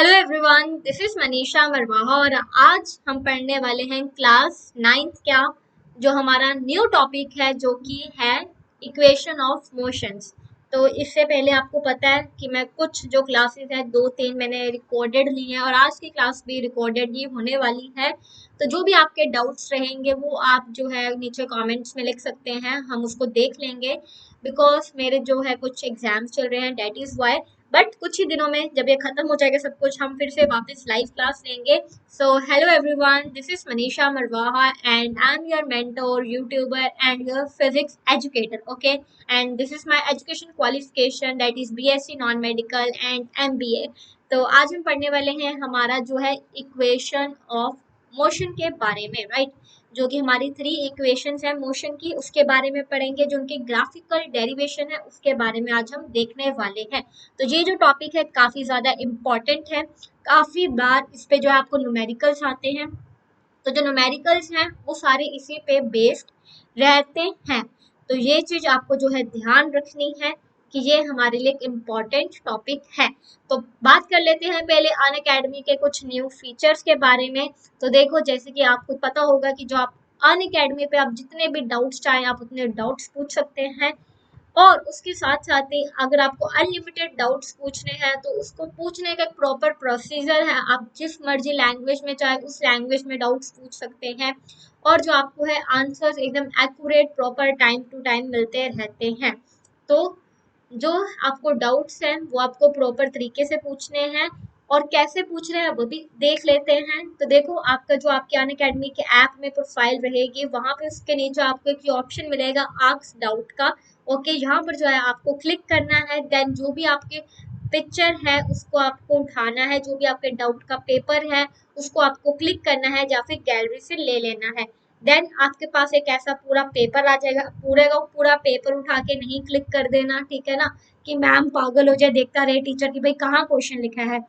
Hello everyone, this is Manisha Marwaha और आज हम पढ़ने वाले हैं क्लास नाइन्थ क्या जो हमारा न्यू टॉपिक है जो कि है इक्वेशन ऑफ मोशंस। तो इससे पहले आपको पता है कि मैं कुछ जो क्लासेस है दो तीन मैंने रिकॉर्डेड ली हैं और आज की क्लास भी रिकॉर्डेड ही होने वाली है। तो जो भी आपके डाउट्स रहेंगे वो आप जो है नीचे कमेंट्स में लिख सकते हैं, हम उसको देख लेंगे। बिकॉज मेरे जो है कुछ एग्जाम्स चल रहे हैं, डेट इज वाई। बट कुछ ही दिनों में जब ये खत्म हो जाएगा सब कुछ, हम फिर से वापस लाइव क्लास लेंगे। So hello everyone, this is Manisha Marwaha and I am your mentor, YouTuber and your physics educator. Okay, and this is my education qualification that is BSc non medical and MBA. तो आज हम पढ़ने वाले हैं हमारा जो है इक्वेशन ऑफ मोशन के बारे में, राइट। जो कि हमारी थ्री इक्वेशंस है मोशन की, उसके बारे में पढ़ेंगे। जो उनकी ग्राफिकल डेरिवेशन है उसके बारे में आज हम देखने वाले हैं। तो ये जो टॉपिक है काफी ज्यादा इम्पोर्टेंट है। काफी बार इस पे जो है आपको न्यूमेरिकल्स आते हैं, तो जो न्यूमेरिकल्स हैं वो सारे इसी पे बेस्ड रहते हैं। तो ये चीज आपको जो है ध्यान रखनी है कि ये हमारे लिए एक इम्पॉर्टेंट टॉपिक है। तो बात कर लेते हैं पहले अनअकैडमी के कुछ न्यू फीचर्स के बारे में। तो देखो, जैसे कि आपको पता होगा कि जो आप अनअकैडमी पे आप जितने भी डाउट्स चाहें आप उतने डाउट्स पूछ सकते हैं। और उसके साथ साथ ही अगर आपको अनलिमिटेड डाउट्स पूछने हैं तो उसको पूछने का एक प्रॉपर प्रोसीजर है। आप जिस मर्जी लैंग्वेज में चाहे उस लैंग्वेज में डाउट्स पूछ सकते हैं और जो आपको है आंसर्स एकदम accurate proper time to time मिलते रहते हैं। तो जो आपको डाउट्स हैं वो आपको प्रॉपर तरीके से पूछने हैं और कैसे पूछ रहे हैं वो भी देख लेते हैं। तो देखो, आपका जो आपके अनअकैडमी के ऐप में प्रोफाइल रहेगी वहां पे उसके नीचे आपको एक ऑप्शन मिलेगा आस्क डाउट का। ओके, यहाँ पर जो है आपको क्लिक करना है। देन जो भी आपके पिक्चर है उसको आपको उठाना है, जो भी आपके डाउट का पेपर है उसको आपको क्लिक करना है या फिर गैलरी से ले लेना है। देन आपके पास एक ऐसा पूरा पेपर आ जाएगा। पूरे का पूरा पेपर उठा के नहीं क्लिक कर देना, ठीक है ना, कि मैम पागल हो जाए देखता रहे टीचर की भाई कहाँ क्वेश्चन लिखा है।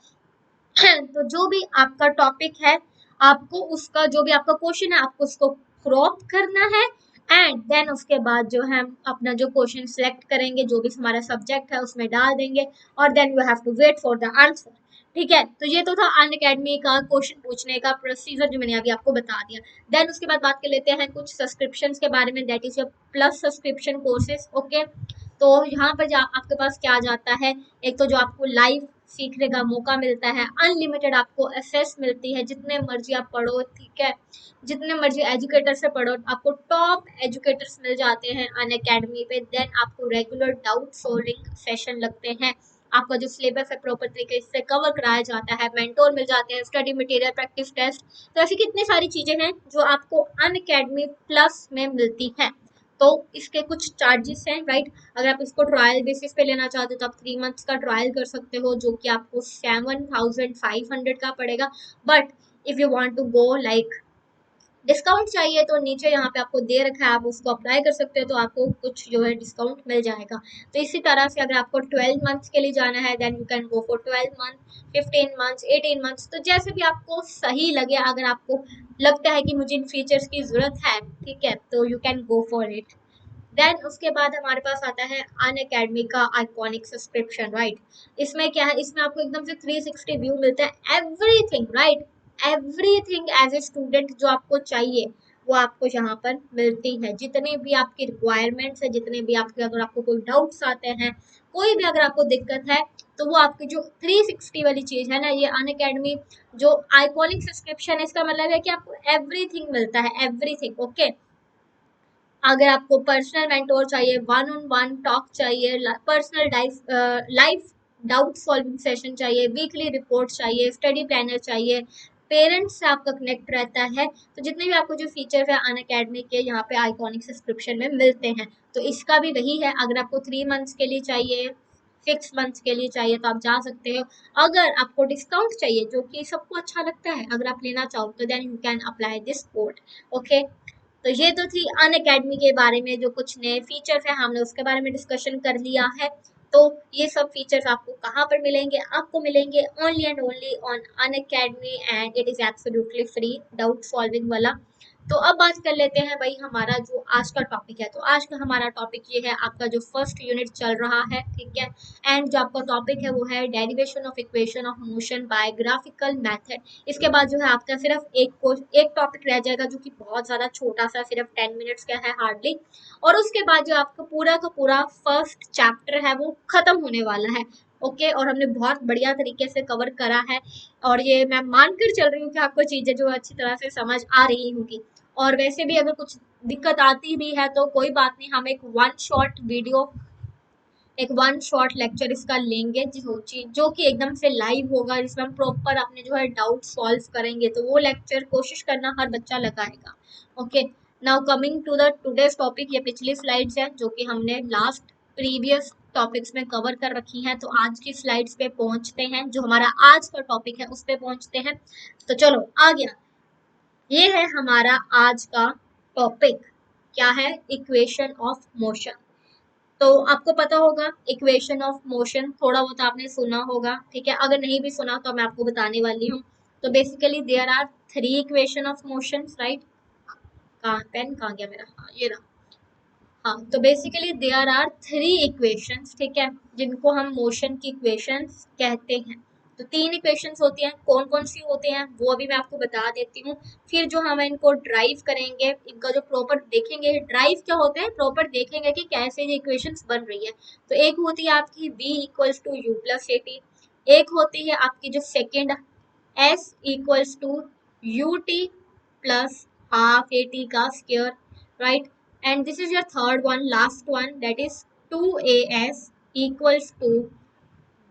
तो जो भी आपका टॉपिक है आपको उसका जो भी आपका क्वेश्चन है आपको उसको क्रॉप करना है। एंड देन उसके बाद जो है हम अपना जो क्वेश्चन सिलेक्ट करेंगे जो भी हमारा सब्जेक्ट है उसमें डाल देंगे और then you have to wait for the answer. ठीक है, तो ये तो था अनअकैडमी का क्वेश्चन पूछने का प्रोसीजर जो मैंने अभी आपको बता दिया। देन उसके बाद बात कर लेते हैं कुछ सब्सक्रिप्शंस के बारे में, that is your plus subscription courses. Okay, तो यहाँ पर आपके पास क्या आ जाता है, एक तो जो आपको लाइव सीखने का मौका मिलता है, अनलिमिटेड आपको एक्सेस मिलती है, जितने मर्जी आप पढ़ो, ठीक है, जितने मर्जी एजुकेटर से पढ़ो, आपको टॉप एजुकेटर्स मिल जाते हैं अन अकेडमी पे। देन आपको रेगुलर डाउट सॉल्विंग सेशन लगते हैं, आपका जो सिलेबस है प्रॉपर तरीके से कवर कराया जाता है, मेंटोर मिल जाते हैं, स्टडी मटेरियल, प्रैक्टिस टेस्ट। तो ऐसी कितनी सारी चीजें हैं जो आपको अन अकेडमी प्लस में मिलती हैं। तो इसके कुछ चार्जेस हैं, राइट। अगर आप इसको ट्रायल बेसिस पे लेना चाहते हो तो आप 3 मंथ्स का ट्रायल कर सकते हो जो कि आपको 7500 का पड़ेगा। But if you want to go like discount चाहिए तो नीचे यहाँ पे आपको दे रखा है, आप उसको अप्लाई कर सकते हो तो आपको कुछ जो है डिस्काउंट मिल जाएगा। तो इसी तरह से अगर आपको 12 मंथ्स के लिए जाना है then you can go for 12 month, 15 months, 18 months, तो जैसे भी आपको सही लगे। अगर आपको लगता है कि मुझे इन फीचर्स की जरूरत है, ठीक है, तो you can go for it. Then उसके बाद हमारे पास आता है अन अकेडमी का आइकॉनिक सब्सक्रिप्शन, राइट। इसमें क्या है, इसमें आपको एकदम से 360 व्यू मिलता है, everything, right, everything as a student जो आपको चाहिए वो आपको यहाँ पर मिलती है। जितने भी आपकी रिक्वायरमेंट्स है, जितने भी आपके अगर आपको कोई डाउट्स आते हैं, कोई भी अगर आपको दिक्कत है तो वो आपकी जो 360 वाली चीज है ना, ये अन अकेडमी जो आइकॉनिक सब्सक्रिप्शन है, इसका मतलब है कि आपको एवरीथिंग मिलता है, एवरीथिंग। ओके, अगर आपको पर्सनल मेंटोर चाहिए, वन ऑन वन टॉक चाहिए, personal life doubt solving session चाहिए, वीकली रिपोर्ट चाहिए, स्टडी प्लानर चाहिए, पेरेंट्स से आपका कनेक्ट रहता है, तो जितने भी आपको जो फीचर्स है अन अकेडमी के यहाँ पे आइकॉनिक सब्सक्रिप्शन में मिलते हैं। तो इसका भी वही है, अगर आपको 3 मंथ्स के लिए चाहिए, 6 मंथ्स के लिए चाहिए तो आप जा सकते हो। अगर आपको डिस्काउंट चाहिए जो कि सबको अच्छा लगता है, अगर आप लेना चाहो तो then you can apply this code. Okay, तो ये तो थी अन अकेडमी के बारे में, जो कुछ नए फीचर्स हैं हमने उसके बारे में डिस्कशन कर लिया है। तो ये सब फीचर्स आपको कहाँ पर मिलेंगे, आपको मिलेंगे only and only on Unacademy and it is absolutely free, doubt solving वाला। तो अब बात कर लेते हैं भाई हमारा जो आज का टॉपिक है। तो आज का हमारा टॉपिक ये है, आपका जो फर्स्ट यूनिट चल रहा है, ठीक है। एंड जो आपका टॉपिक है वो है derivation of equation of motion by graphical method. इसके बाद जो है आपका सिर्फ एक टॉपिक रह जाएगा जो कि बहुत ज़्यादा छोटा सा, सिर्फ 10 मिनट्स का है हार्डली। और उसके बाद जो आपका पूरा का पूरा फर्स्ट चैप्टर है वो खत्म होने वाला है। ओके और हमने बहुत बढ़िया तरीके से कवर करा है, और ये मैं मानकर चल रही हूँ कि आपको चीज़ें जो अच्छी तरह से समझ आ रही होंगी। और वैसे भी अगर कुछ दिक्कत आती भी है तो कोई बात नहीं, हम एक वन शॉट लेक्चर इसका लेंगे जो कि एकदम से लाइव होगा, जिसमें हम प्रॉपर अपने जो है डाउट सॉल्व करेंगे। तो वो लेक्चर कोशिश करना हर बच्चा लगाएगा। Okay, now coming to the today's topic. ये पिछली स्लाइड्स है जो कि हमने लास्ट प्रीवियस टॉपिक्स में कवर कर रखी हैं। तो आज की स्लाइड्स पे पहुंचते हैं, जो हमारा आज का टॉपिक है उस पे पहुंचते हैं। तो चलो आ गया, ये है हमारा आज का टॉपिक। क्या है? Equation of motion. तो आपको पता होगा इक्वेशन ऑफ मोशन, थोड़ा बहुत आपने सुना होगा, ठीक है। अगर नहीं भी सुना तो मैं आपको बताने वाली हूँ। तो basically there are 3 equation of motion, right. कहाँ पेन कहाँ गया मेरा? हाँ ये रहा। हाँ, तो बेसिकली देयर आर 3 इक्वेशंस, ठीक है, जिनको हम मोशन की इक्वेशंस कहते हैं। तो 3 इक्वेशंस होती हैं। कौन कौन सी होती हैं वो अभी मैं आपको बता देती हूँ। फिर जो हम इनको ड्राइव करेंगे, इनका जो प्रॉपर देखेंगे ड्राइव क्या होते हैं, प्रॉपर देखेंगे कि कैसे ये इक्वेशंस बन रही है। तो एक होती है आपकी v equals to u plus a t. एक होती है आपकी जो second s equals to u t plus half a t का square, right. And this is your third one, last one, that is 2as equals to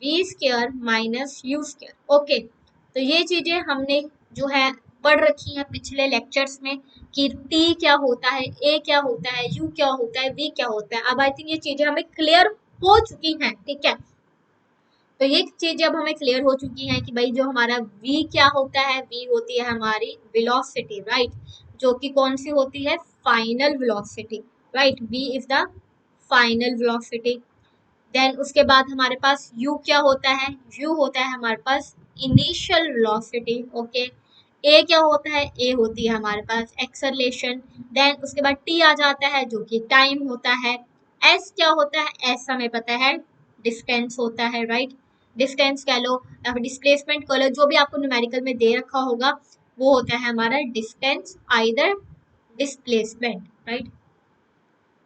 v square minus u square। Okay, तो ये चीजें हमने जो है पढ़ रखी हैं पिछले लेक्चर्स में कि t क्या होता है, a क्या होता है, u क्या होता है, v क्या होता है। अब आई थिंक ये चीजें हमें क्लियर हो चुकी हैं, ठीक है। तो ये चीजें अब हमें क्लियर हो चुकी हैं कि भाई जो हमारा v क्या होता है, v होती है हमारी वेलोसिटी, राइट, जो कि कौन सी होती है, final velocity, right. v is the final velocity. Then उसके बाद हमारे पास u क्या होता है, u होता है हमारे पास इनिशियल वेलोसिटी। ओके, a क्या होता है, a होती है हमारे पास एक्सेलरेशन। देन उसके बाद t आ जाता है जो कि टाइम होता है। s क्या होता है, s हमें पता है डिस्टेंस होता है, राइट। डिस्टेंस कह लो या फिर डिस्प्लेसमेंट कह लो, जो भी आपको न्यूमेरिकल में दे रखा होगा वो होता है हमारा डिस्टेंस, आइदर डिस्प्लेसमेंट, राइट।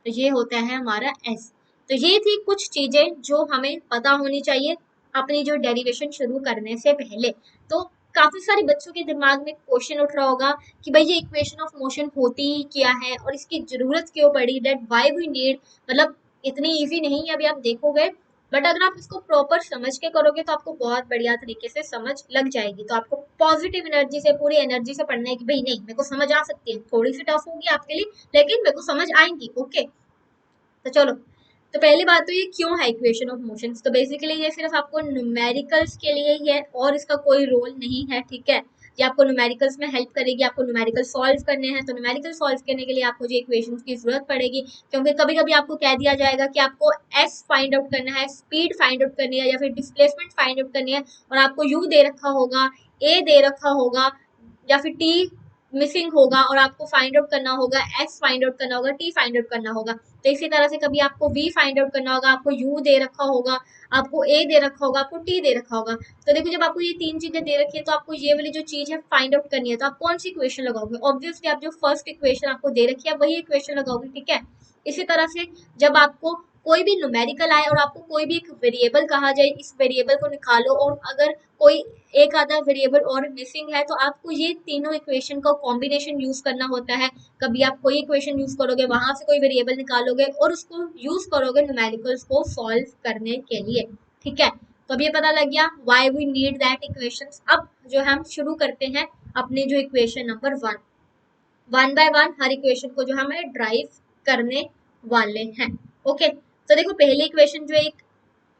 तो ये होता है हमारा एस। तो ये थी कुछ चीजें जो हमें पता होनी चाहिए अपनी जो डेरिवेशन शुरू करने से पहले। तो काफी सारे बच्चों के दिमाग में क्वेश्चन उठ रहा होगा कि भाई ये इक्वेशन ऑफ मोशन होती ही क्या है और इसकी जरूरत क्यों पड़ी, दैट व्हाई वी नीड, मतलब इतनी इजी नहीं है, अभी आप देखोगे। बट अगर आप इसको प्रॉपर समझ के करोगे तो आपको बहुत बढ़िया तरीके से समझ लग जाएगी। तो आपको पॉजिटिव एनर्जी से, पूरी एनर्जी से पढ़ना है कि भाई नहीं, मेरे को समझ आ सकती है, थोड़ी सी टफ होगी आपके लिए लेकिन मेरे को समझ आएंगी। ओके, तो चलो, तो पहली बात तो ये क्यों है इक्वेशन ऑफ मोशंस। तो बेसिकली ये सिर्फ आपको न्यूमेरिकल्स के लिए ही है और इसका कोई रोल नहीं है, ठीक है। ये आपको न्यूमेरिकल्स में हेल्प करेगी, आपको न्यूमेरिकल सॉल्व करने हैं तो न्यूमेरिकल सॉल्व करने के लिए आपको जो इक्वेशंस की जरूरत पड़ेगी। क्योंकि कभी कभी आपको कह दिया जाएगा कि आपको एस फाइंड आउट करना है, स्पीड फाइंड आउट करनी है या फिर डिस्प्लेसमेंट फाइंड आउट करनी है, और आपको यू दे रखा होगा, ए दे रखा होगा या फिर टी मिसिंग होगा, और आपको फाइंड आउट करना होगा, एस फाइंड आउट करना होगा, टी फाइंड आउट करना होगा। तो इसी तरह से कभी आपको v फाइंड आउट करना होगा, आपको u दे रखा होगा, आपको a दे रखा होगा, आपको t दे रखा होगा। तो देखो जब आपको ये 3 चीजें दे रखी है तो आपको ये वाली जो चीज है फाइंड आउट करनी है, तो आप कौन सी इक्वेशन लगाओगे? ऑब्वियसली आप जो फर्स्ट इक्वेशन आपको दे रखी है वही इक्वेशन लगाओगे, ठीक है। इसी तरह से जब आपको कोई भी न्यूमेरिकल आए और आपको कोई भी एक वेरिएबल कहा जाए, इस वेरिएबल को निकालो, और अगर कोई एक आधा वेरिएबल और मिसिंग है तो आपको ये तीनों इक्वेशन का कॉम्बिनेशन यूज करना होता है। कभी आप कोई इक्वेशन यूज करोगे, वहां से कोई वेरिएबल निकालोगे और उसको यूज करोगे न्यूमेरिकल्स को सॉल्व करने के लिए, ठीक है। तो अब ये पता लग गया why we need that equations. अब जो हम शुरू करते हैं अपनी जो equation number 1, one by one हर इक्वेशन को जो हमें ड्राइव करने वाले हैं। ओके, तो देखो पहली इक्वेशन जो एक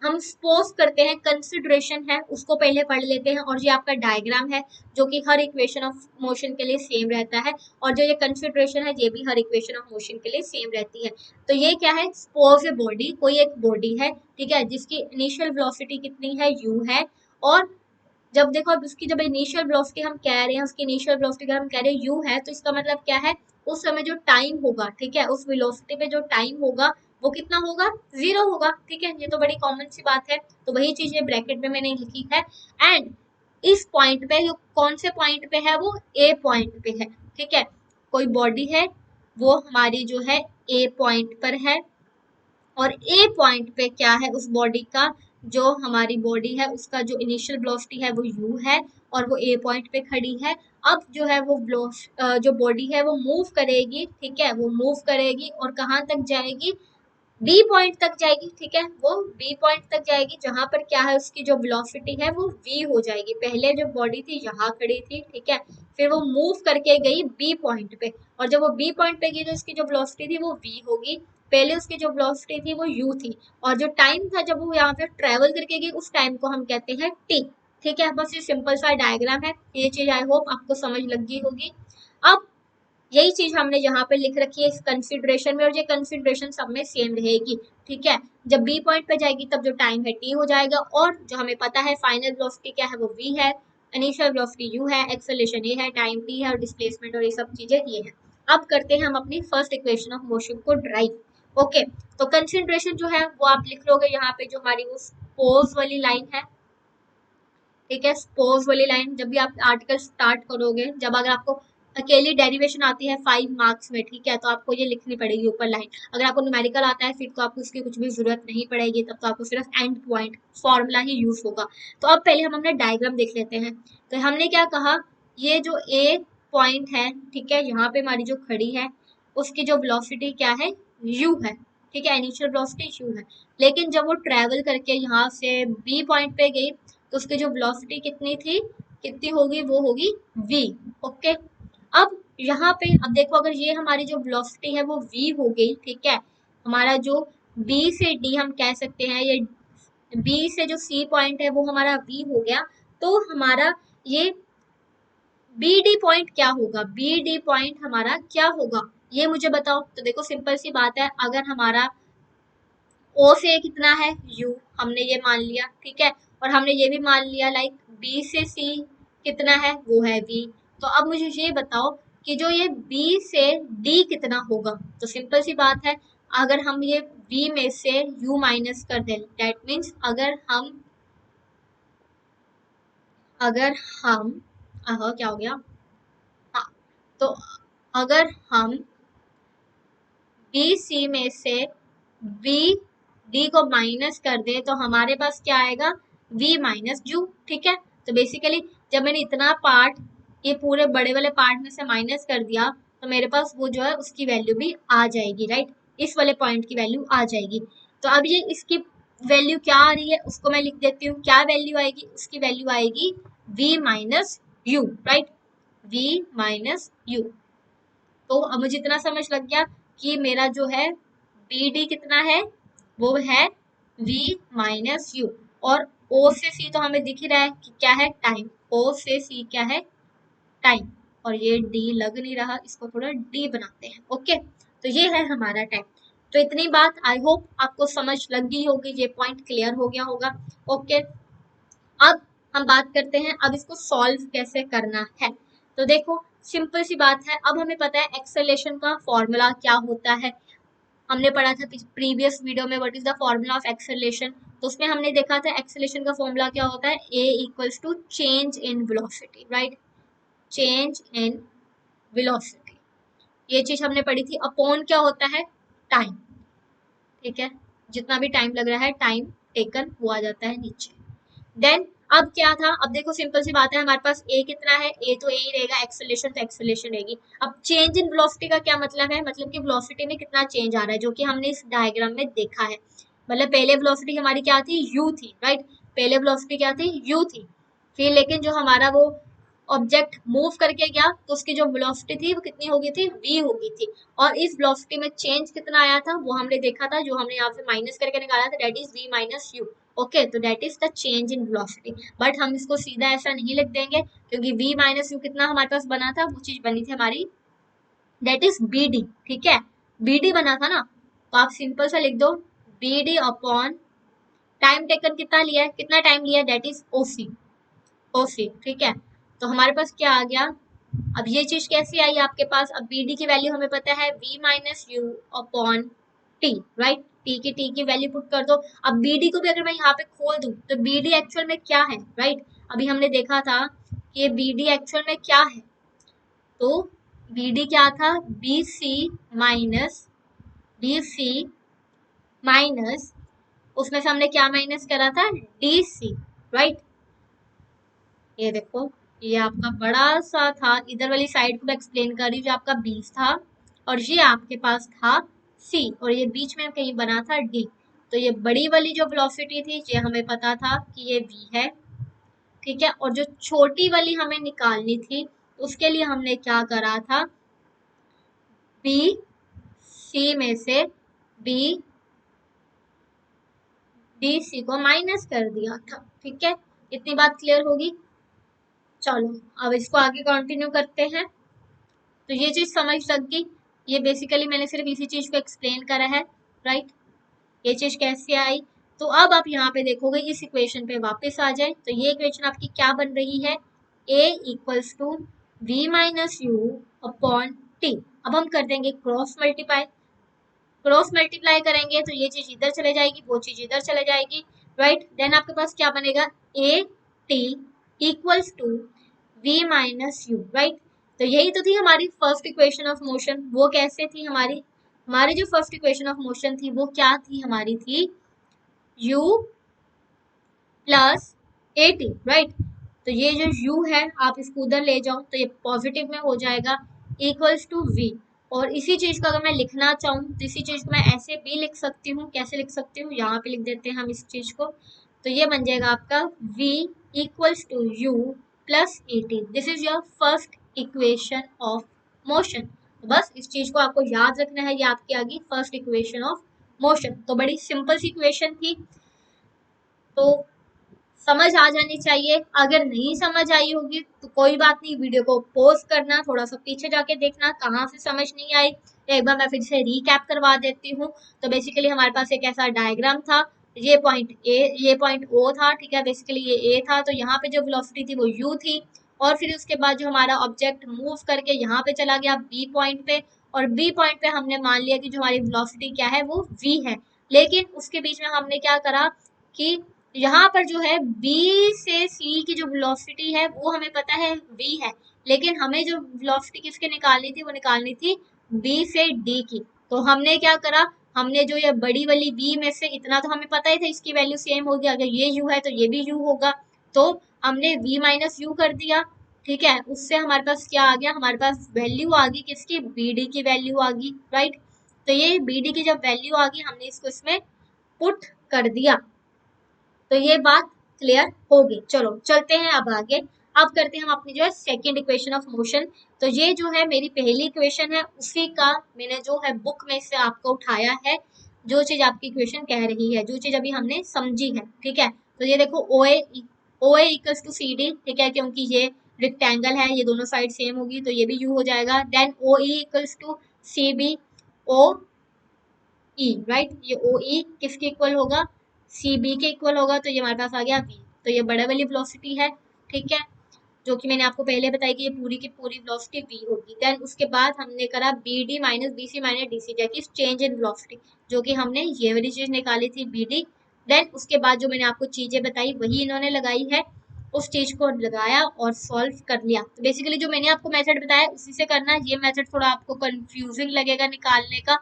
हम सपोज करते हैं कंसिडरेशन है, उसको पहले पढ़ लेते हैं। और ये आपका डायग्राम है जो कि हर इक्वेशन ऑफ मोशन के लिए सेम रहता है, और जो ये कंसिडरेशन है ये भी हर इक्वेशन ऑफ मोशन के लिए सेम रहती है। तो ये क्या है, सपोज ए बॉडी, कोई एक बॉडी है, ठीक है, जिसकी इनिशियल वेलोसिटी कितनी है, u है, और जब देखो अब उसकी जब इनिशियल वेलोसिटी हम कह रहे हैं, उसकी इनिशियल वेलोसिटी अगर हम कह रहे हैं u है, तो इसका मतलब क्या है, उस समय जो टाइम होगा, ठीक है, उस वेलोसिटी पे जो टाइम होगा वो कितना होगा, 0 होगा, ठीक है। ये तो बड़ी कॉमन सी बात है, तो वही चीज ये ब्रैकेट में मैंने लिखी है। एंड इस पॉइंट पे, जो कौन से पॉइंट पे है, वो ए पॉइंट पे है, ठीक है। कोई बॉडी है, वो हमारी जो है ए पॉइंट पर है, और ए पॉइंट पे क्या है, उस बॉडी का, जो हमारी बॉडी है उसका जो इनिशियल वेलोसिटी है वो u है, और वो ए पॉइंट पे खड़ी है। अब जो है वो जो बॉडी है वो मूव करेगी, ठीक है, वो मूव करेगी और कहाँ तक जाएगी, बी पॉइंट तक जाएगी, ठीक है, वो बी पॉइंट तक जाएगी, जहां पर क्या है, उसकी जो वेलोसिटी है वो v हो जाएगी। पहले जो बॉडी थी यहाँ खड़ी थी, ठीक है, फिर वो मूव करके गई बी पॉइंट पे, और जब वो बी पॉइंट पे गई तो उसकी जो वेलोसिटी थी वो v होगी। पहले उसकी जो वेलोसिटी थी वो u थी, और जो टाइम था जब वो यहाँ पे ट्रेवल करके गई, उस टाइम को हम कहते हैं t, ठीक है। बस ये सिंपल सा डायग्राम है, ये चीज आई होप आपको समझ लग गई होगी। अब यही चीज हमने यहाँ पे लिख रखी है इस कंसिडरेशन में, और ये कंसिडरेशन सब में सेम रहेगी, ठीक है। जब बी पॉइंट पे जाएगी तब जो टाइम है टी हो जाएगा, और जो हमें पता है फाइनल वेलोसिटी क्या है, वो वी है, इनिशियल वेलोसिटी यू है, एक्सेलरेशन ये है, टाइम टी है, और डिस्प्लेसमेंट और ये सब चीजें ये है। अब करते हैं हम अपनी फर्स्ट इक्वेशन ऑफ मोशन को ड्राइव। ओके, तो कंसिडरेशन जो है वो आप लिख लोगे यहाँ पे, जो हमारी वो पोज वाली लाइन है, ठीक है, स्पोज वाली लाइन। जब भी आप आर्टिकल स्टार्ट करोगे, जब अगर आपको अकेली डेरिवेशन आती है 5 मार्क्स में, ठीक है, तो आपको ये लिखनी पड़ेगी ऊपर लाइन। अगर आपको न्यूमेरिकल आता है फिर तो आपको उसकी कुछ भी जरूरत नहीं पड़ेगी, तब तो आपको सिर्फ and point formula he use होगा। तो अब पहले हम अपना डायग्राम देख लेते हैं। तो हमने क्या कहा, ये जो ए पॉइंट है, ठीक है, यहाँ पे हमारी जो खड़ी है उसकी जो वेलोसिटी क्या है, यू है, ठीक है, इनिशियल वेलोसिटी यू है। लेकिन जब वो ट्रेवल करके यहाँ से बी पॉइंट पे गई, तो उसकी जो वेलोसिटी कितनी थी, कितनी होगी, वो होगी v। ओके, अब यहाँ पे अब देखो, अगर ये हमारी जो वेलोसिटी है वो v हो गई, ठीक है, हमारा जो b से d हम कह सकते हैं, ये b से जो c पॉइंट है वो हमारा v हो गया, तो हमारा ये बी डी पॉइंट क्या होगा, बी डी पॉइंट हमारा क्या होगा, ये मुझे बताओ। तो देखो सिंपल सी बात है, अगर हमारा ओ से कितना है u, हमने ये मान लिया, ठीक है, और हमने ये भी मान लिया लाइक b से c कितना है, वो है v। तो अब मुझे ये बताओ कि जो ये b से d कितना होगा। तो सिंपल सी बात है, अगर हम ये v में से u माइनस कर दें, दैट मीन्स अगर हम क्या हो गया, हाँ, तो अगर हम बी सी में से बी डी को माइनस कर दे, तो हमारे पास क्या आएगा, v माइनस यू, ठीक है। तो बेसिकली जब मैंने इतना पार्ट ये पूरे बड़े वाले पार्ट में से माइनस कर दिया, तो मेरे पास वो जो है उसकी वैल्यू भी आ जाएगी, राइट, इस वाले पॉइंट की वैल्यू आ जाएगी। तो अब ये इसकी वैल्यू क्या आ रही है उसको मैं लिख देती हूँ, क्या वैल्यू आएगी, उसकी वैल्यू आएगी v minus u, right, v minus you. तो अब मुझे इतना समझ लग गया कि मेरा जो है बी डी कितना है, वो है v माइनस यू, और o से c तो हमें दिख ही रहा है कि क्या है, टाइम, o से c क्या है, टाइम, और ये d लग नहीं रहा, इसको थोड़ा d बनाते हैं। ओके, तो ये है हमारा टाइम। तो इतनी बात आई होप आपको समझ लग गई होगी, ये पॉइंट क्लियर हो गया होगा। ओके, अब हम बात करते हैं अब इसको सॉल्व कैसे करना है। तो देखो सिंपल सी बात है, अब हमें पता है एक्सेलरेशन का फॉर्मूला क्या होता है, हमने पढ़ा था प्रीवियस वीडियो में what is the formula of acceleration. तो उसमें हमने देखा था एक्सेलरेशन का फॉर्मूला क्या होता है, a equals to change in velocity, right, change in velocity, ये चीज हमने पढ़ी थी। अपॉन क्या होता है, टाइम, ठीक है, जितना भी टाइम लग रहा है, टाइम टेकन, वो आ जाता है नीचे। देन अब क्या था, अब देखो सिंपल सी बात है, हमारे पास a कितना है, a तो a ही रहेगा, एक्सेलरेशन तो एक्सेलरेशन रहेगी। अब चेंज इन वेलोसिटी का क्या मतलब है, मतलब कि वेलोसिटी में कितना चेंज आ रहा है, जो कि हमने इस डायग्राम में देखा है। मतलब पहले वेलोसिटी हमारी क्या थी, u थी, राइट, पहले वेलोसिटी क्या थी, u थी, फिर लेकिन जो हमारा वो ऑब्जेक्ट मूव करके गया तो उसकी जो वेलोसिटी थी वो कितनी हो गई थी, v हो गई थी, और इस वेलोसिटी में चेंज कितना आया था वो हमने देखा था, जो हमने यहाँ से माइनस करके निकाला था, that is v minus u. Okay, तो that is the change in velocity. But हम इसको सीधा ऐसा नहीं लिख देंगे, क्योंकि v माइनस यू कितना हमारे पास बना था, वो चीज बनी थी हमारी, दैट इज बी डी, ठीक है, बी डी बना था ना, तो आप सिंपल सा लिख दो bd अपॉन टाइम टेकन कितना लिया है, कितना टाइम लिया है, दैट इज ओसी। ओसी, ठीक है। तो हमारे पास क्या आ गया, अब ये चीज कैसे आई आपके पास, अब बी डी की वैल्यू हमें पता है v minus u upon T, right, T की वैल्यू पुट कर दो। अब बी डी को भी अगर मैं यहाँ पे खोल दूं तो बी डी एक्चुअल में क्या है, राइट, अभी हमने देखा था कि ये बी डी एक्चुअल में क्या है, तो बी डी क्या था, B C minus, B C minus, उसमें से हमने क्या माइनस करा था, डी सी, राइट। ये देखो, ये आपका बड़ा सा था, इधर वाली साइड को मैं एक्सप्लेन कर रही हूँ, जो आपका बीस था और ये आपके पास था सी और ये बीच में कहीं बना था डी। तो ये बड़ी वाली जो वेलोसिटी थी ये हमें पता था कि ये v है, ठीक है, और जो छोटी वाली हमें निकालनी थी उसके लिए हमने क्या करा था, बी सी में से बी डी सी को माइनस कर दिया था, ठीक है, इतनी बात क्लियर होगी। चलो अब इसको आगे कंटिन्यू करते हैं। तो ये चीज समझ लग गई, ये बेसिकली मैंने सिर्फ इसी चीज को एक्सप्लेन करा है, राइट, ये चीज कैसे आई। तो अब आप यहाँ पे देखोगे, इस इक्वेशन पे वापस आ जाए तो ये इक्वेशन आपकी क्या बन रही है, a equals to v minus u upon t. अब हम कर देंगे क्रॉस मल्टीप्लाई, क्रॉस मल्टीप्लाई करेंगे तो ये चीज इधर चले जाएगी, वो चीज इधर चले जाएगी, राइट, देन आपके पास क्या बनेगा, a t equals to v minus u, right. तो यही तो थी हमारी फर्स्ट इक्वेशन ऑफ मोशन, वो कैसे थी हमारी, हमारी जो फर्स्ट इक्वेशन ऑफ मोशन थी वो क्या थी, हमारी थी u plus a t, right. तो ये जो u है आप इसको उधर ले जाओ तो ये पॉजिटिव में हो जाएगा, इक्वल्स टू v। और इसी चीज को अगर मैं लिखना चाहूँ तो इसी चीज को मैं ऐसे भी लिख सकती हूँ, कैसे लिख सकती हूँ, यहाँ पे लिख देते हैं हम इस चीज को, तो ये बन जाएगा आपका v equals to u plus a t, this is your first equation of motion. बस इस चीज को आपको याद रखना है, ये आपकी आ गई फर्स्ट इक्वेशन ऑफ मोशन। तो बड़ी सिंपल सी इक्वेशन थी, तो समझ आ जानी चाहिए। अगर नहीं समझ आई होगी तो कोई बात नहीं, वीडियो को पॉज करना, थोड़ा सा पीछे जाके देखना कहाँ से समझ नहीं आई, एक बार मैं फिर से रीकैप करवा देती हूँ। तो बेसिकली हमारे पास एक ऐसा डायग्राम था, ये पॉइंट ए, ये पॉइंट ओ था, ठीक है, बेसिकली ये ए था, तो यहाँ पे जो वेलोसिटी थी वो यू थी, और फिर उसके बाद जो हमारा ऑब्जेक्ट मूव करके यहाँ पे चला गया बी पॉइंट पे, और बी पॉइंट पे हमने मान लिया कि जो हमारी वेलोसिटी क्या है वो वी है। लेकिन उसके बीच में हमने क्या करा कि यहाँ पर जो है B से C की जो वेलोसिटी है वो हमें पता है V है, लेकिन हमें जो वेलोसिटी किसके निकालनी थी, वो निकालनी थी B से D की। तो हमने क्या करा, हमने जो ये बड़ी वाली B में से, इतना तो हमें पता ही था इसकी वैल्यू सेम होगी, अगर ये U है तो ये भी U होगा, तो हमने V माइनस यू कर दिया, ठीक है। उससे हमारे पास क्या आ गया, हमारे पास वैल्यू आ गई किसकी, BD की वैल्यू आ गई, राइट। तो ये BD की जब वैल्यू आ गई हमने इसको इसमें पुट कर दिया, तो ये बात क्लियर होगी। चलो चलते हैं अब आगे, अब करते हैं हम अपनी जो है सेकंड इक्वेशन ऑफ मोशन। तो ये जो है मेरी पहली इक्वेशन है, उसी का मैंने जो है बुक में से आपको उठाया है, जो चीज आपकी इक्वेशन कह रही है, जो चीज अभी हमने समझी है, ठीक है। तो ये देखो ओ ए इक्वल्स टू सी डी, ठीक है, क्योंकि ये रेक्टेंगल है, ये दोनों साइड सेम होगी तो ये भी यू हो जाएगा। Then O E equals to C B O E, right, ये ओ ई किसके इक्वल होगा, सी बी के इक्वल होगा, तो ये हमारे पास आ गया v। तो ये बड़ा वाली वेलोसिटी है, ठीक है, जो कि मैंने आपको पहले बताया कि ये पूरी की पूरी वेलोसिटी v होगी। देन उसके बाद हमने करा B D minus B C minus D C, जैसे चेंज इन वेलोसिटी, जो कि हमने ये वाली चीज निकाली थी बी डी। देन उसके बाद जो मैंने आपको चीजें बताई वही इन्होंने लगाई है, उस चीज को लगाया और सॉल्व कर लिया। तो बेसिकली जो मैंने आपको मेथड बताया उसी से करना है, ये मेथड थोड़ा आपको कंफ्यूजिंग लगेगा निकालने का,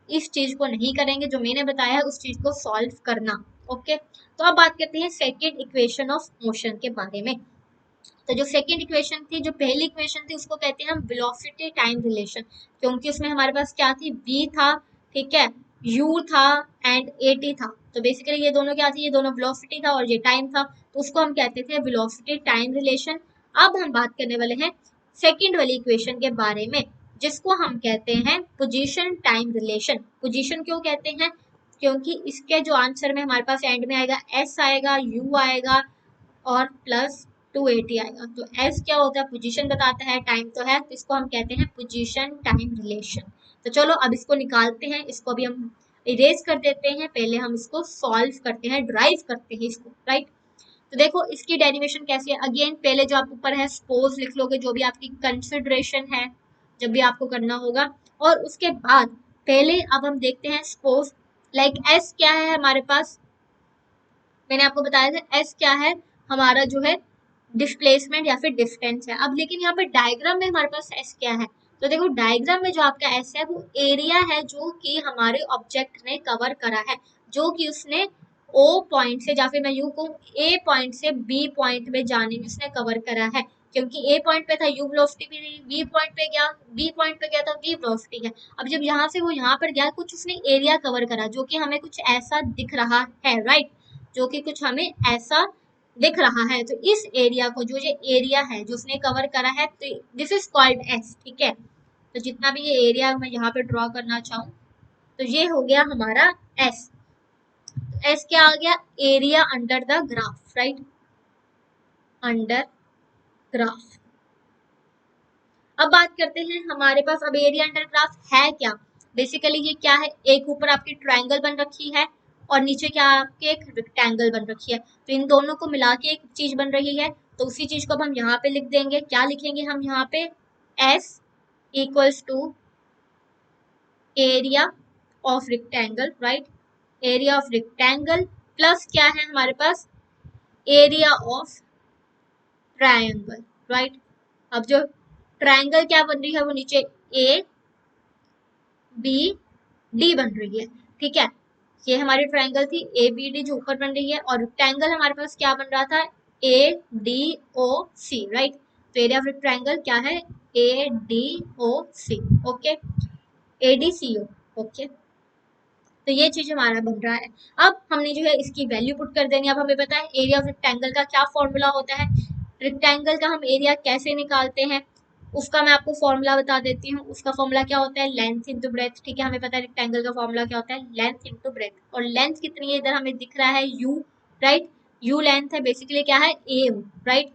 इस चीज को नहीं करेंगे, जो मैंने बताया है उस चीज को सॉल्व करना, ओके। तो अब बात करते हैं सेकेंड इक्वेशन ऑफ मोशन के बारे में। तो जो सेकेंड इक्वेशन थी, जो पहली इक्वेशन थी, उसको कहते हैं हम वेलोसिटी टाइम रिलेशन, क्योंकि उसमें हमारे पास क्या थी, v था, ठीक है, u था एंड at था। तो बेसिकली ये दोनों क्या थी, ये दोनों वेलोसिटी था और ये टाइम था, तो उसको हम कहते थे वेलोसिटी टाइम रिलेशन। अब हम बात करने वाले हैं सेकेंड वाली इक्वेशन के बारे में, जिसको हम कहते हैं पोजीशन टाइम रिलेशन। पोजीशन क्यों कहते हैं, क्योंकि इसके जो आंसर में हमारे पास एंड में आएगा s आएगा, u आएगा और प्लस 280 आएगा। तो s क्या होता है, पोजीशन बताता है, टाइम तो है, तो इसको हम कहते हैं पोजीशन टाइम रिलेशन। तो चलो अब इसको निकालते हैं, इसको अभी हम इरेज कर देते हैं, पहले हम इसको सॉल्व करते हैं, ड्राइव करते हैं इसको, राइट। तो देखो इसकी डेरिवेशन कैसी है, अगेन पहले जो आप ऊपर है सपोज लिख लोगे, जो भी आपकी कंसिडरेशन है जब भी आपको करना होगा, और उसके बाद पहले अब हम देखते हैं सपोज लाइक एस क्या है हमारे पास, मैंने आपको बताया था एस क्या है, हमारा जो है डिस्प्लेसमेंट या फिर डिस्टेंस है। अब लेकिन यहाँ पे डायग्राम में हमारे पास एस क्या है, तो देखो डायग्राम में जो आपका एस है वो एरिया है जो कि हमारे ऑब्जेक्ट ने कवर करा है, जो कि उसने ओ पॉइंट से या फिर मैं यूं कहूँ ए पॉइंट से बी पॉइंट में जाने में उसने कवर करा है, क्योंकि ए पॉइंट पे था यू वेलोसिटी भी नहीं, बी पॉइंट पे गया, बी पॉइंट पे गया था वी वेलोसिटी है। अब जब यहाँ से वो यहाँ पर गया कुछ उसने एरिया कवर करा जो कि हमें कुछ ऐसा दिख रहा है, राइट, जो कि कुछ हमें ऐसा दिख रहा है। तो इस एरिया को जो ये एरिया है जो उसने कवर करा है, तो दिस इज कॉल्ड एस, ठीक है। तो जितना भी ये एरिया मैं यहाँ पे ड्रॉ करना चाहूँ तो ये हो गया हमारा एस। तो एस क्या आ गया, area under the graph, right, under graph. अब बात करते हैं हमारे पास अब एरिया अंडर ग्राफ है क्या। बेसिकली ये क्या है, एक ऊपर आपकी ट्रायंगल बन रखी है और नीचे क्या आपके एक रेक्टेंगल बन रखी है, तो इन दोनों को मिला के एक चीज बन रही है। तो उसी चीज को अब हम यहाँ पे लिख देंगे, क्या लिखेंगे हम यहाँ पे, s equals to area of rectangle, right, area of rectangle plus क्या है हमारे पास, एरिया ऑफ ट्रायंगल, राइट। अब जो ट्रायंगल क्या बन रही है वो नीचे ए बी डी बन रही है, ठीक है। ये हमारी ट्रायंगल थी ए बी डी जो ऊपर बन रही है, और रेक्टेंगल हमारे पास क्या बन रहा था, A D O C, right. तो एरिया ऑफ ट्रायंगल क्या है, A D O C, okay, A D C O, okay. तो ये चीज हमारा बन रहा है। अब हमने जो है इसकी वैल्यू पुट कर देनी है। अब हमें पता है एरिया ऑफ रेक्टेंगल का क्या फॉर्मूला होता है, रेक्टेंगल का हम एरिया कैसे निकालते हैं उसका मैं आपको फॉर्मूला बता देती हूँ। उसका फॉर्मूला क्या होता है, लेंथ इंटू ब्रेथ, ठीक है। हमें पता है रेक्टेंगल का फॉर्मूला क्या होता है, लेंथ इंटू ब्रेथ, और लेंथ कितनी है इधर हमें दिख रहा है यू, राइट, यू लेंथ है, बेसिकली क्या है ए ओ, राइट,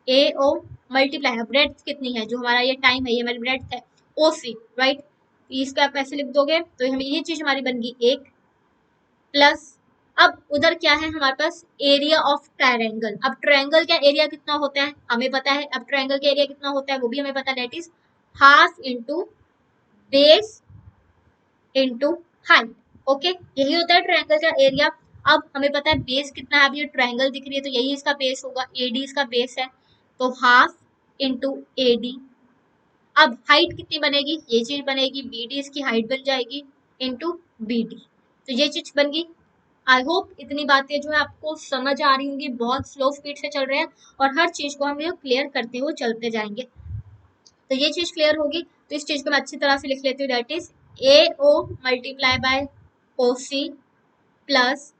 ए ओ मल्टीप्लाई ब्रेथ कितनी है, जो हमारा ये टाइम है ये हमारी ब्रेथ है, ओ सी, राइट। इसको आप ऐसे लिख दोगे तो हमें ये चीज हमारी बन गई एक, प्लस अब उधर क्या है हमारे पास, एरिया ऑफ ट्रायंगल। अब ट्रायंगल का एरिया कितना होता है हमें पता है, अब ट्रायंगल का एरिया कितना होता है वो भी हमें पता है, that is half into base into height, okay, यही होता है ट्रायंगल का एरिया। अब हमें पता है बेस कितना है, अब ये ट्रायंगल दिख रही है तो यही इसका बेस होगा, एडी इसका बेस है, तो हाफ इंटू एडी। अब हाइट कितनी बनेगी, ये चीज बनेगी बीडी, इसकी हाइट बन जाएगी इंटू बीडी, तो ये चीज बन गई। आई होप इतनी बातें जो है आपको समझ आ रही होंगी, बहुत स्लो स्पीड से चल रहे हैं और हर चीज को हम ये क्लियर करते हुए चलते जाएंगे। तो ये चीज क्लियर होगी, तो इस चीज को मैं अच्छी तरह से लिख लेती हूँ, that is A O multiply by O C plus,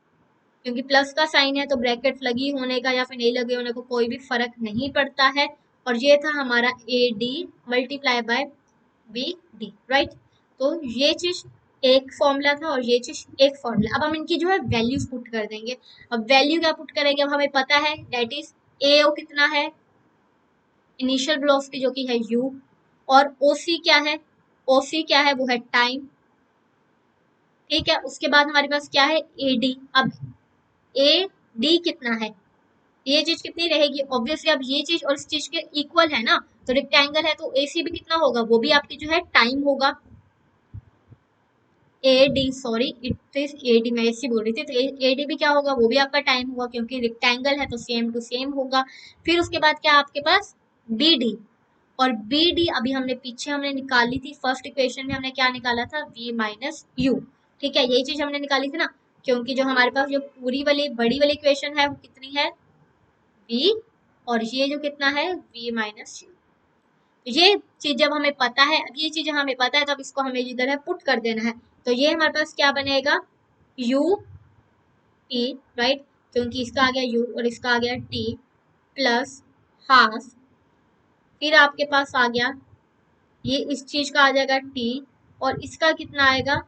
क्योंकि प्लस का साइन है तो ब्रैकेट लगी होने का या फिर नहीं लगे होने को कोई भी फर्क नहीं पड़ता है, और ये था हमारा A D multiply by B D, right. तो ये चीज एक फॉर्मूला था और ये चीज एक फॉर्मूला। अब हम इनकी जो है वैल्यूज पुट कर देंगे। अब वैल्यू क्या पुट करेंगे, अब हमें पता है दैट इज ए ओ कितना है, इनिशियल वेलोसिटी जो कि है u, और ओ सी क्या है, ओ सी क्या है वो है टाइम, ठीक है। उसके बाद हमारे पास क्या है ए डी, अब ए डी कितना है, ये चीज कितनी रहेगी, ऑब्वियसली अब ये चीज और इस चीज के इक्वल है ना, तो रेक्टेंगल है तो ए सी भी कितना होगा, वो भी आपकी जो है टाइम होगा, A D sorry it is A D, मैं ऐसी बोल रही थी, तो ए डी भी क्या होगा, वो भी आपका टाइम होगा क्योंकि रेक्टेंगल है तो सेम टू सेम होगा। फिर उसके बाद क्या आपके पास बी डी, और बी डी अभी हमने पीछे हमने निकाली थी फर्स्ट इक्वेशन में, हमने क्या निकाला था v माइनस यू, ठीक है, यही चीज हमने निकाली थी ना, क्योंकि जो हमारे पास जो पूरी वाली बड़ी वाली इक्वेशन है वो कितनी है v, और ये जो कितना है v माइनस यू। ये चीज जब हमें पता है, अब ये चीज हमें पता है तब इसको हमें इधर है पुट कर देना है, तो ये हमारे पास क्या बनेगा u t, राइट, क्योंकि इसका आ गया u और इसका आ गया t प्लस हाफ, फिर आपके पास आ गया ये इस चीज का आ जाएगा t, और इसका कितना आएगा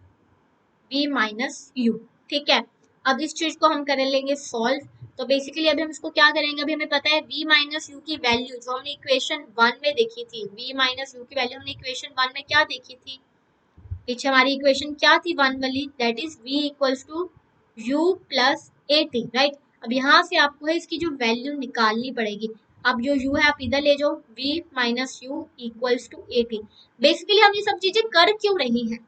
v माइनस u, ठीक है। अब इस चीज को हम कर लेंगे सॉल्व, तो बेसिकली अभी हम इसको क्या करेंगे, अभी हमें पता है v माइनस यू की वैल्यू जो हमने इक्वेशन 1 में देखी थी, v माइनस यू की वैल्यू हमने इक्वेशन 1 में क्या देखी थी, पीछे हमारी इक्वेशन क्या थी 1 वाली, that is v equals to u plus a t, right. अब यहाँ से आपको है इसकी जो वैल्यू निकालनी पड़ेगी। अब जो u है आप इधर ले जाओ, v minus u equals to a t. Basically हम ये सब चीजें कर क्यों रही हैं,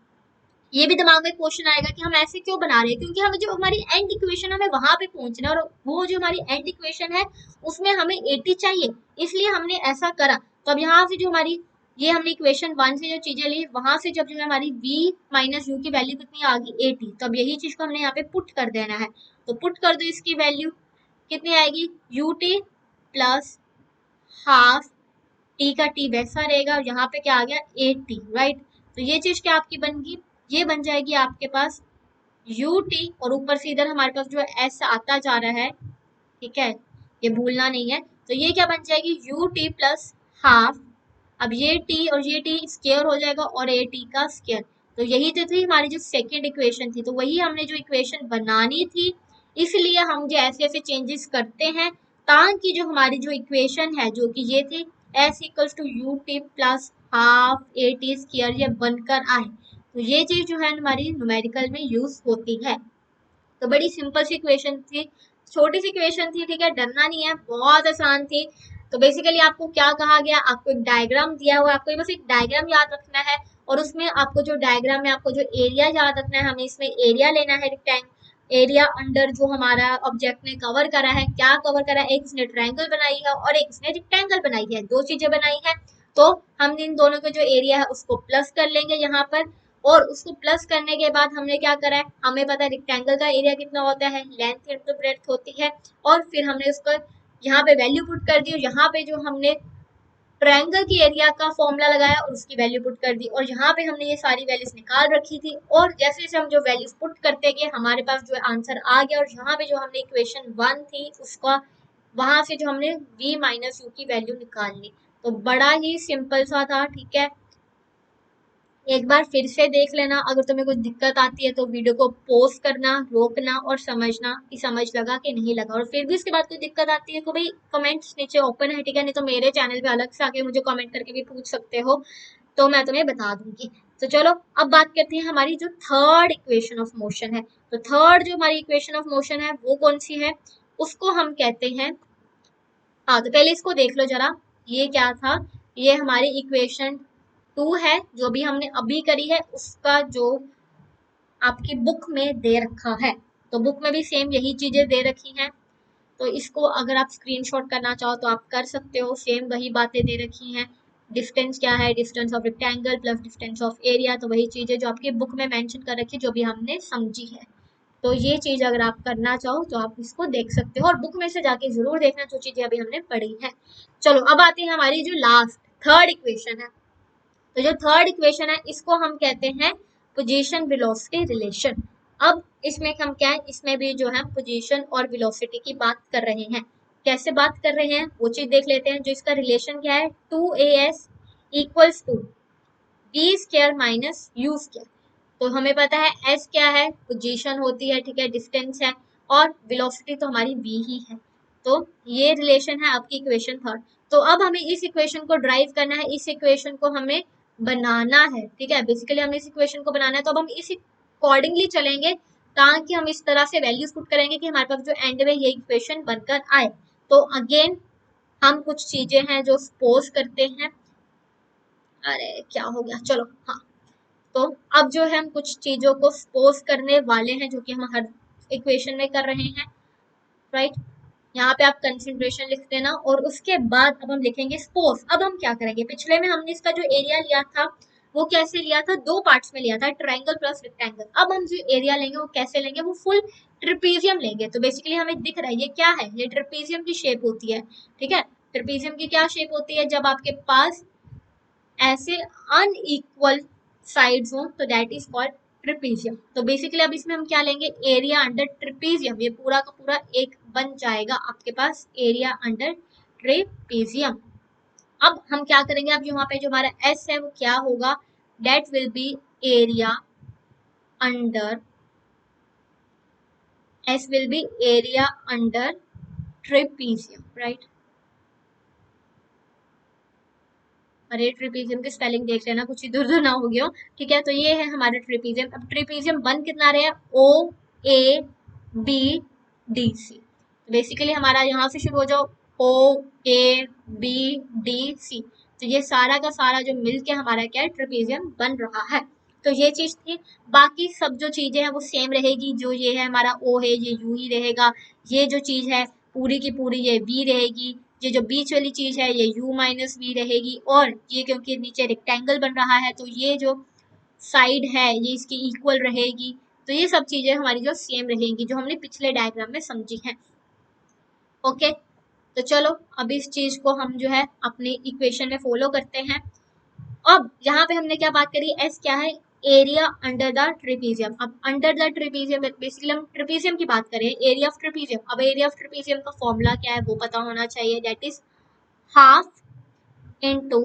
ये भी दिमाग में क्वेश्चन आएगा कि हम ऐसे क्यों बना रहे हैं, क्योंकि हमें जो हमारी एंड इक्वेशन हमें वहां पे पहुंचना है, और वो जो हमारी एंड इक्वेशन है उसमें हमें 80 चाहिए, इसलिए हमने ऐसा करा। तो अब यहाँ से जो हमारी ये हमने इक्वेशन 1 से जो चीजें ली, वहां से जब जो है हमारी v माइनस यू की वैल्यू कितनी आ गई 80, तो अब यही चीज को हमने यहाँ पे पुट कर देना है। तो पुट कर दो, इसकी वैल्यू कितनी आएगी, you t plus half T का टी वैसा रहेगा, और यहाँ पे क्या आ गया 80, राइट। तो ये चीज क्या आपकी बन गई, ये बन जाएगी आपके पास यू टी, और ऊपर से इधर हमारे पास जो एस आता जा रहा है, ठीक है, ये भूलना नहीं है। तो ये क्या बन जाएगी यू टी प्लस हाफ, अब ये टी और ये टी स्क्वायर हो जाएगा और ए टी का स्क्वायर। तो यही तो थी हमारी जो सेकंड इक्वेशन थी, तो वही हमने जो इक्वेशन बनानी थी, इसलिए हम जो ऐसे ऐसे चेंजेस करते हैं ताकि जो हमारी जो इक्वेशन है जो कि ये थी s equals to u t plus half a t square, ये बनकर आए। तो ये चीज जो है हमारी न्यूमेरिकल में यूज होती है। तो बड़ी सिंपल सी इक्वेशन थी, छोटी सी इक्वेशन थी, ठीक है, डरना नहीं है, बहुत आसान थी। तो बेसिकली आपको क्या कहा गया, आपको एक डायग्राम दिया हुआ है, आपको बस एक डायग्राम याद रखना है, और उसमें आपको जो डायग्राम में आपको जो एरिया याद रखना है, हमें इसमें एरिया लेना है, एरिया अंडर जो हमारा ऑब्जेक्ट ने कवर करा है, क्या कवर करा है, एक इसने ट्रायंगल बनाई है और एक इसने रेक्टेंगल बनाई है, दो चीजें बनाई है। तो हम इन दोनों का जो एरिया है उसको प्लस कर लेंगे यहाँ पर, और उसको प्लस करने के बाद हमने क्या करा है, हमें पता है रेक्टेंगल का एरिया कितना होता है, लेंथ इंटू ब्रेड्थ होती है, और फिर हमने उसको यहाँ पे वैल्यू पुट कर दी, और यहाँ पे जो हमने ट्रायंगल की एरिया का फॉर्मूला लगाया और उसकी वैल्यू पुट कर दी, और यहाँ पे हमने ये सारी वैल्यूज निकाल रखी थी, और जैसे जैसे हम जो वैल्यूज पुट करते गए हमारे पास जो आंसर आ गया, और यहाँ पे जो हमने इक्वेशन 1 थी उसका वहां से जो हमने v माइनस यू की वैल्यू निकाल ली। तो बड़ा ही सिंपल सा था, ठीक है। एक बार फिर से देख लेना, अगर तुम्हें कुछ दिक्कत आती है तो वीडियो को पॉज करना, रोकना और समझना कि समझ लगा कि नहीं लगा, और फिर भी उसके बाद कोई दिक्कत आती है तो भाई कमेंट्स नीचे ओपन है, ठीक है, नहीं तो मेरे चैनल पे अलग से आके मुझे कमेंट करके भी पूछ सकते हो, तो मैं तुम्हें बता दूंगी। तो चलो अब बात करते हैं हमारी जो थर्ड इक्वेशन ऑफ मोशन है। तो थर्ड जो हमारी इक्वेशन ऑफ मोशन है वो कौन सी है, उसको हम कहते हैं, हाँ तो पहले इसको देख लो जरा, ये क्या था, ये हमारी इक्वेशन 2 है जो भी हमने अभी करी है, उसका जो आपकी बुक में दे रखा है। तो बुक में भी सेम यही चीजें दे रखी हैं, तो इसको अगर आप स्क्रीनशॉट करना चाहो तो आप कर सकते हो, सेम वही बातें दे रखी हैं। डिस्टेंस क्या है, distance of rectangle plus distance of area, तो वही चीजें जो आपकी बुक में मेंशन कर रखी है जो भी हमने समझी है। तो ये चीज अगर आप करना चाहो तो आप इसको देख सकते हो, और बुक में से जाके जरूर देखना जो चीजें अभी हमने पढ़ी है। चलो अब आती है हमारी जो लास्ट थर्ड इक्वेशन है। तो जो थर्ड इक्वेशन है इसको हम कहते हैं पोजीशन वेलोसिटी रिलेशन। अब इसमें हम क्या है, इसमें भी जो है पोजीशन और वेलोसिटी की बात कर रहे हैं। कैसे बात कर रहे हैं वो चीज देख लेते हैं। जो इसका रिलेशन क्या है, 2as equals to b square minus u square. तो हमें पता है s क्या है, पोजीशन होती है, ठीक है, डिस्टेंस है, और वेलोसिटी तो हमारी v ही है। तो ये रिलेशन है आपकी इक्वेशन थर्ड। तो अब हमें इस इक्वेशन को ड्राइव करना है, इस इक्वेशन को हमें बनाना है, ठीक है, बेसिकली हमें इस इक्वेशन को बनाना है। तो अब हम इस अकॉर्डिंगली चलेंगे ताकि हम इस तरह से वैल्यूज पुट करेंगे कि हमारे पास जो एंड में ये इक्वेशन बनकर आए। तो अगेन हम कुछ चीजें हैं जो सपोज करते हैं, अरे क्या हो गया, चलो हाँ। तो अब जो है हम कुछ चीजों को सपोज करने वाले हैं जो कि हम हर इक्वेशन में कर रहे हैं, राइट। यहाँ पे आप कंसिडरेशन लिख देना, और उसके बाद अब हम लिखेंगे सपोज। अब हम क्या करेंगे, पिछले में हमने इसका जो एरिया लिया था वो कैसे लिया था, दो पार्ट्स में लिया था, ट्रायंगल प्लस रेक्टेंगल। अब हम जो एरिया लेंगे वो कैसे लेंगे, वो फुल ट्रिपीजियम लेंगे। तो बेसिकली हमें दिख रहा है ये क्या है, ये ट्रिपीजियम की शेप होती है, ठीक है। ट्रिपीजियम की क्या शेप होती है, जब आपके पास ऐसे अनइक्वल साइड्स हो तो दैट इज कॉल्ड ट्रिपीजियम। तो बेसिकली अब इसमें हम क्या लेंगे, एरिया अंडर ट्रिपीजियम, ये पूरा का पूरा एक बन जाएगा आपके पास एरिया अंडर ट्रिपीजियम। अब हम क्या करेंगे, अब यहाँ पे जो हमारा एस है वो क्या होगा, that will be area under, S will be area under trapezium, right. अरे ट्रिपीजियम की स्पेलिंग देख लेना, कुछ इधर उधर ना हो गया, ठीक है। तो ये है हमारा ट्रिपीजियम। अब ट्रिपीजियम बन कितना रहे, O A B D C. Basically हमारा यहाँ से शुरू हो जाओ O A B D C, तो ये सारा का सारा जो मिलके हमारा क्या है ट्रेपेजियम बन रहा है। तो ये चीज थी। बाकी सब जो चीजें हैं वो सेम रहेगी, जो ये है हमारा O है ये U ही रहेगा, ये जो चीज है पूरी की पूरी ये V रहेगी, ये जो बीच वाली चीज है ये U माइनस V रहेगी, और ये क्योंकि नीचे रेक्टेंगल बन रहा है तो ये जो साइड है ये इसकी इक्वल रहेगी। तो ये सब चीजें हमारी जो सेम रहेंगी जो हमने पिछले डायग्राम में समझी हैं। ओके, तो चलो अब इस चीज को हम जो है अपनी इक्वेशन में फॉलो करते हैं। अब यहाँ पे हमने क्या बात करी, एस क्या है, एरिया अंडर द ट्रेपेजियम। अब अंडर द ट्रेपेजियम बेसिकली हम ट्रेपेजियम की बात करें, एरिया ऑफ ट्रेपेजियम। अब एरिया ऑफ ट्रेपेजियम का फॉर्मूला क्या है वो पता होना चाहिए, that is half into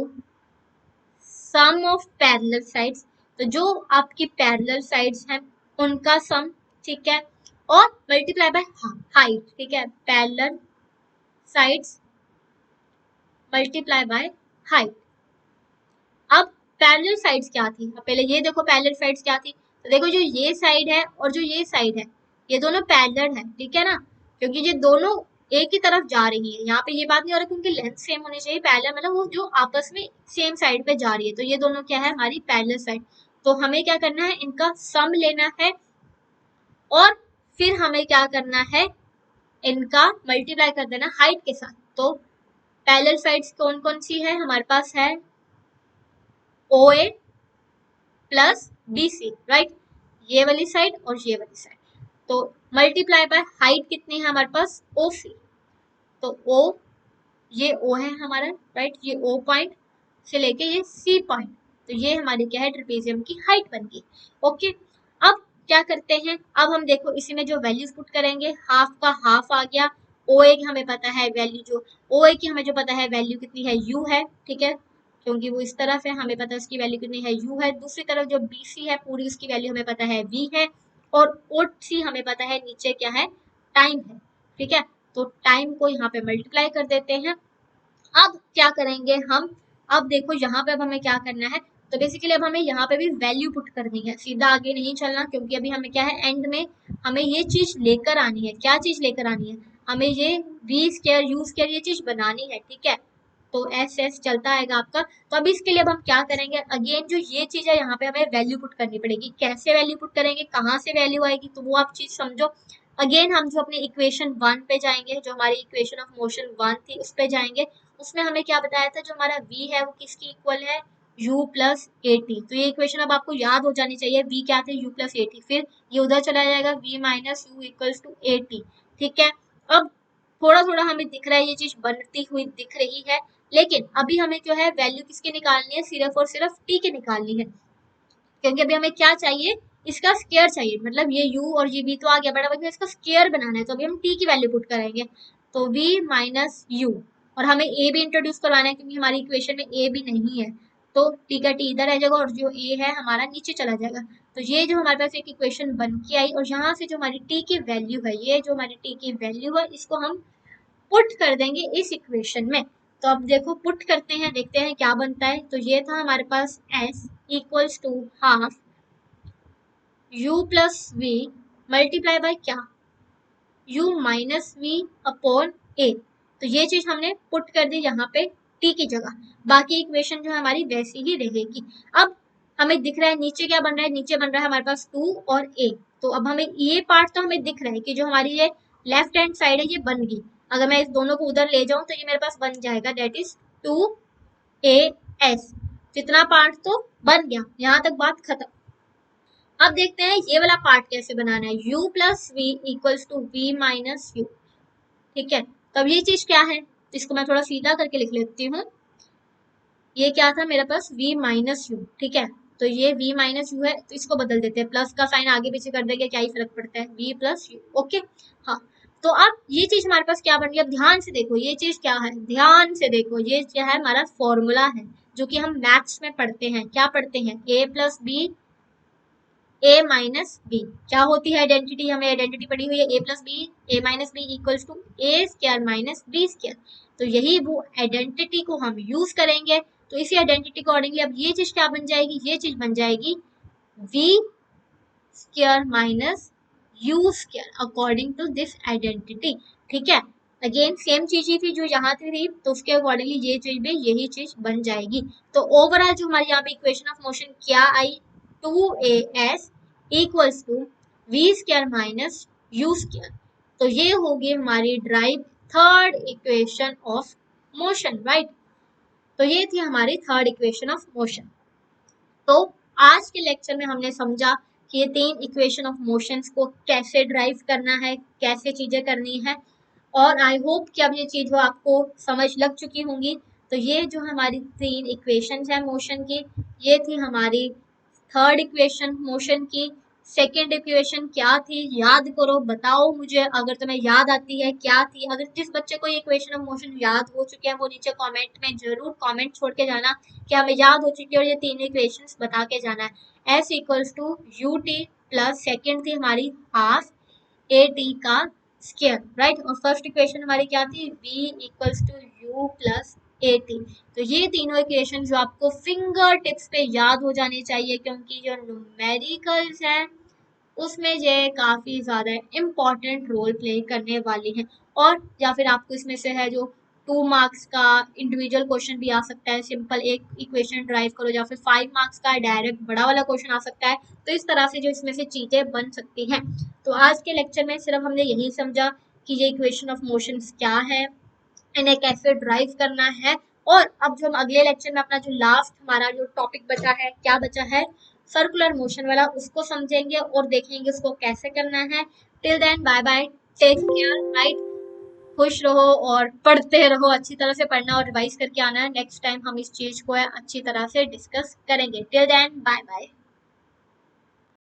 sum of parallel sides. तो जो आपकी पैरेलल साइड्स हैं उनका सम, ठीक है, और मल्टीप्लाई बाय हाइट, ठीक है, parallel sides multiply by height. अब पैरेलल साइड्स क्या थी, अब पहले ये देखो पैरेलल साइड्स क्या थी। तो देखो जो ये साइड है और जो ये साइड है ये दोनों पैरेलल है, ठीक है ना, क्योंकि ये दोनों एक ही तरफ जा रही है। यहाँ पे ये बात नहीं हो रहा कि उनकी लेंथ सेम होनी चाहिए, पैरेलल मतलब वो जो आपस में सेम साइड पे जा रही है। तो ये दोनों क्या है हमारी पैरेलल साइड। तो हमें क्या करना है, इनका सम लेना है और फिर हमें क्या करना है, इनका मल्टीप्लाई कर देना हाइट के साथ। तो पैरेलल साइड्स कौन कौन सी है हमारे पास है, OA प्लस BC, राइट, ये वाली साइड और ये वाली साइड। तो मल्टीप्लाई बाय हाइट कितनी है हमारे पास, OC। तो O, ये O है हमारा, राइट, ये O पॉइंट से लेके ये C पॉइंट, तो ये हमारी क्या है ट्रेपेजियम की हाइट बन गई। ओके, अब क्या करते हैं, अब हम देखो इसी में जो वैल्यूज पुट करेंगे, हाफ का हाफ आ गया, OA की हमें पता है वैल्यू, जो OA की हमें जो पता है वैल्यू कितनी है U है, ठीक है, क्योंकि वो इस तरफ है हमें पता है उसकी वैल्यू कितनी है U है। दूसरी तरफ जो BC है पूरी उसकी वैल्यू हमें पता है V है, और OC हमें पता है नीचे क्या है टाइम है, ठीक है। तो टाइम को यहाँ पे मल्टीप्लाई कर देते हैं। अब क्या करेंगे हम, अब देखो यहाँ पे अब हमें क्या करना है, तो बेसिकली अब हमें यहाँ पे भी वैल्यू पुट करनी है, सीधा आगे नहीं चलना, क्योंकि अभी हमें क्या है एंड में हमें ये चीज लेकर आनी है। क्या चीज लेकर आनी है, हमें ये V स्क्वायर U स्क्वायर ये चीज बनानी है, ठीक है। तो एस चलता आएगा आपका। तो अब इसके लिए अब हम क्या करेंगे, अगेन जो ये चीज है यहाँ पे हमें वैल्यू पुट करनी पड़ेगी। कैसे वैल्यू पुट करेंगे, कहाँ से वैल्यू आएगी, तो वो आप चीज समझो। अगेन हम जो अपने इक्वेशन 1 पे जाएंगे, जो हमारी इक्वेशन ऑफ मोशन 1 थी उस पे जाएंगे। उसमें हमें क्या बताया था, जो हमारा v है वो किसकी इक्वल है, u प्लस ए टी। तो ये इक्वेशन अब आपको याद हो जानी चाहिए, v क्या थे, u प्लस ए टी, फिर ये उधर चला जाएगा v minus u equals to a t, ठीक है। अब थोड़ा थोड़ा हमें दिख रहा है ये चीज बनती हुई दिख रही है, लेकिन अभी हमें जो है वैल्यू किसकी निकालनी है, सिर्फ और सिर्फ t की निकालनी है, क्योंकि अभी हमें क्या चाहिए, इसका स्केयर चाहिए। मतलब ये u और ये v तो आ गया, बट अब इसका स्केयर बनाना है, तो अभी हम t की वैल्यू पुट करेंगे। तो v माइनस यू, और हमें a भी इंट्रोड्यूस करवाना है क्योंकि हमारी इक्वेशन में a भी नहीं है। तो t का t इधर आ जाएगा और जो a है हमारा नीचे चला जाएगा। तो ये जो हमारे पास एक इक्वेशन बन के आई, और यहाँ से जो हमारी t की वैल्यू है, ये जो हमारी t की वैल्यू है इसको हम पुट कर देंगे इस इक्वेशन में। तो अब देखो पुट करते हैं, देखते हैं क्या बनता है। तो ये था हमारे पास s equals to half u plus v multiply by क्या, u minus v upon a. तो ये चीज हमने पुट कर दी यहाँ पे t की जगह, बाकी इक्वेशन जो है हमारी वैसी ही रहेगी। अब हमें दिख रहा है नीचे क्या बन रहा है, नीचे बन रहा है हमारे पास 2 और a। तो अब हमें ये पार्ट तो हमें दिख रहा है कि जो हमारी ये लेफ्ट हैंड साइड है ये बन गई। अगर मैं इस दोनों को उधर ले जाऊं तो ये मेरे पास बन जाएगा, दैट इज 2as। जितना पार्ट तो बन गया, यहाँ तक बात खत्म। अब देखते हैं ये वाला पार्ट कैसे बनाना है, u plus v equals to v minus u, ठीक है। तो अब ये चीज क्या है, इसको मैं थोड़ा सीधा करके लिख लेती हूँ। ये क्या था मेरे पास v माइनस यू, ठीक है। तो ये v माइनस यू है, तो इसको बदल देते हैं, प्लस का साइन आगे पीछे कर देंगे, क्या ही फर्क पड़ता है, v प्लस यू, ओके। हाँ, तो अब ये चीज हमारे पास क्या बन गई, अब ध्यान से देखो ये चीज क्या है, ध्यान से देखो ये क्या है, हमारा फॉर्मूला है जो कि हम मैथ्स में पढ़ते हैं। क्या पढ़ते हैं, a plus b a minus b. क्या होती है आइडेंटिटी, हमें आइडेंटिटी पड़ी हुई है a plus b a minus b equals to a square minus b square. तो यही वो आइडेंटिटी को हम यूज करेंगे। तो इसी आइडेंटिटी अकॉर्डिंगली अब ये चीज क्या बन जाएगी, ये चीज बन जाएगी v square minus u square according to this identity. ठीक है, अगेन सेम चीज ही थी जो यहाँ थी, तो उसके अकॉर्डिंगली ये चीज भी यही चीज बन जाएगी। तो ओवरऑल जो हमारी यहाँ पे इक्वेशन ऑफ मोशन क्या आई, 2as equals to v square minus u square. तो ये होगी हमारी derived third equation of motion, right. तो ये थी हमारी थर्ड इक्वेशन ऑफ मोशन। तो आज के लेक्चर में हमने समझा कि ये तीन इक्वेशन ऑफ मोशंस को कैसे ड्राइव करना है, कैसे चीजें करनी है, और आई होप कि अब ये चीज वो आपको समझ लग चुकी होंगी। तो ये जो हमारी तीन इक्वेशंस है मोशन की, ये थी हमारी थर्ड इक्वेशन मोशन की। सेकेंड इक्वेशन क्या थी, याद करो, बताओ मुझे अगर तुम्हें याद आती है क्या थी। अगर जिस बच्चे को ये इक्वेशन ऑफ मोशन याद हो चुके हैं वो नीचे कमेंट में जरूर कमेंट छोड़ के जाना कि हमें याद हो चुकी है, और ये तीन इक्वेशंस बता के जाना है। S equals to u t plus second थी हमारी हाफ ए टी का स्क्वायर, राइट। और फर्स्ट इक्वेशन हमारी क्या थी, v equals to u plus a t. तो ये तीनों इक्वेशन जो आपको फिंगर टिप्स पे याद हो जानी चाहिए, क्योंकि जो न्यूमेरिकल्स हैं उसमें ये काफी ज्यादा इम्पोर्टेंट रोल प्ले करने वाली है। और या फिर आपको इसमें से है जो 2 मार्क्स का इंडिविजुअल क्वेश्चन भी आ सकता है, सिंपल एक इक्वेशन ड्राइव करो, या फिर 5 मार्क्स का डायरेक्ट बड़ा वाला क्वेश्चन आ सकता है। तो इस तरह से जो इसमें से चीजें बन सकती हैं। तो आज के लेक्चर में सिर्फ हमने यही समझा कि ये इक्वेशन ऑफ मोशंस क्या है, इन्हें कैसे ड्राइव करना है। और अब जो हम अगले लेक्चर में अपना जो लास्ट हमारा जो टॉपिक बचा है, क्या बचा है, सर्कुलर मोशन वाला, उसको समझेंगे और देखेंगे उसको कैसे करना है। Till then bye bye, take care, right. खुश रहो और पढ़ते रहो, अच्छी तरह से पढ़ना और रिवाइज करके आना है। नेक्स्ट टाइम हम इस चीज को अच्छी तरह से डिस्कस करेंगे। Till then bye bye.